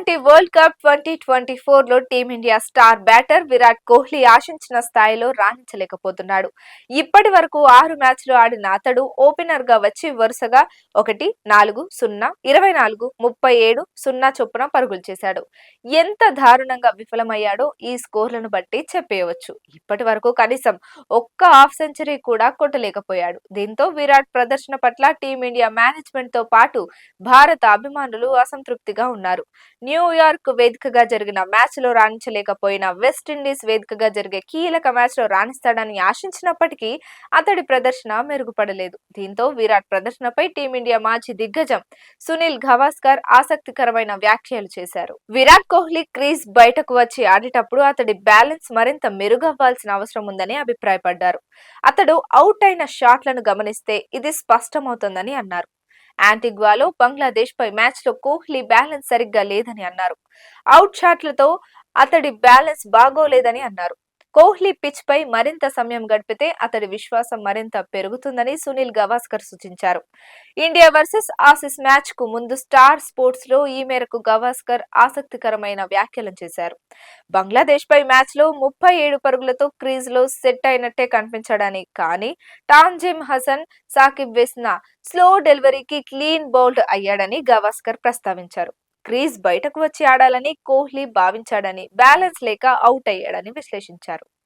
T20 world cup 2024లో team India star batter Virat Kohli ఆశించిన స్థాయిలో రాణించలేకపోతున్నాడు. ఇప్పటి వరకు 6 మ్యాచ్లు ఆడిన అతడు ఓపెనర్ గా వచ్చి వరుసగా 1, 4, 0, 24, 37, 0 చొప్పున పరుగులు చేశాడు. ఎంత దారుణంగా విఫలమయ్యాడో ఈ స్కోర్లను బట్టి చెప్పేయవచ్చు. ఇప్పటి వరకు కనీసం ఒక్క హాఫ్ సెంచరీ కూడా కొట్టలేకపోయాడు. దీంతో విరాట్ ప్రదర్శన పట్ల టీమిండియా మేనేజ్మెంట్ తో పాటు భారత అభిమానులు అసంతృప్తిగా ఉన్నారు. న్యూయార్క్ వేదికగా జరిగిన మ్యాచ్ లో రాణించలేకపోయిన వెస్టిండీస్ వేదికగా జరిగే కీలక మ్యాచ్ లో రాణిస్తాడని ఆశించినప్పటికీ అతడి ప్రదర్శన మెరుగుపడలేదు. దీంతో విరాట్ ప్రదర్శనపై టీమిండియా మాజీ దిగ్గజం సునీల్ గవాస్కర్ ఆసక్తికరమైన వ్యాఖ్యలు చేశారు. విరాట్ కోహ్లీ క్రీజ్ బయటకు వచ్చి ఆడేటప్పుడు అతడి బ్యాలెన్స్ మరింత మెరుగవ్వాల్సిన అవసరం ఉందని అభిప్రాయపడ్డారు. అతడు అవుట్ అయిన షాట్లను గమనిస్తే ఇది స్పష్టమవుతోందని అన్నారు. యాంటిగ్వాలో బంగ్లాదేశ్ పై మ్యాచ్ లో కోహ్లీ బ్యాలెన్స్ సరిగ్గా లేదని అన్నారు. అవుట్ షాట్లతో అతడి బ్యాలెన్స్ బాగోలేదని అన్నారు. కోహ్లీ పిచ్ పై మరింత సమయం గడిపితే అతడి విశ్వాసం మరింత పెరుగుతుందని సునీల్ గవాస్కర్ సూచించారు. ఇండియా వర్సెస్ ఆసీస్ మ్యాచ్ కు ముందు స్టార్ స్పోర్ట్స్ లో ఈ మేరకు గవాస్కర్ ఆసక్తికరమైన వ్యాఖ్యలు చేశారు. బంగ్లాదేశ్ పై మ్యాచ్ లో 37 పరుగులతో క్రీజ్ లో సెట్ అయినట్టే కనిపించడని, కానీ తాంజిమ్ హసన్ సాకిబ్ వేసిన స్లో డెలివరీకి క్లీన్ బౌల్డ్ అయ్యాడని గవాస్కర్ ప్రస్తావించారు. క్రీజ్ బయటకు వచ్చి ఆడాలని కోహ్లీ భావించాడని, బ్యాలెన్స్ లేక అవుట్ అయ్యాడని విశ్లేషించారు.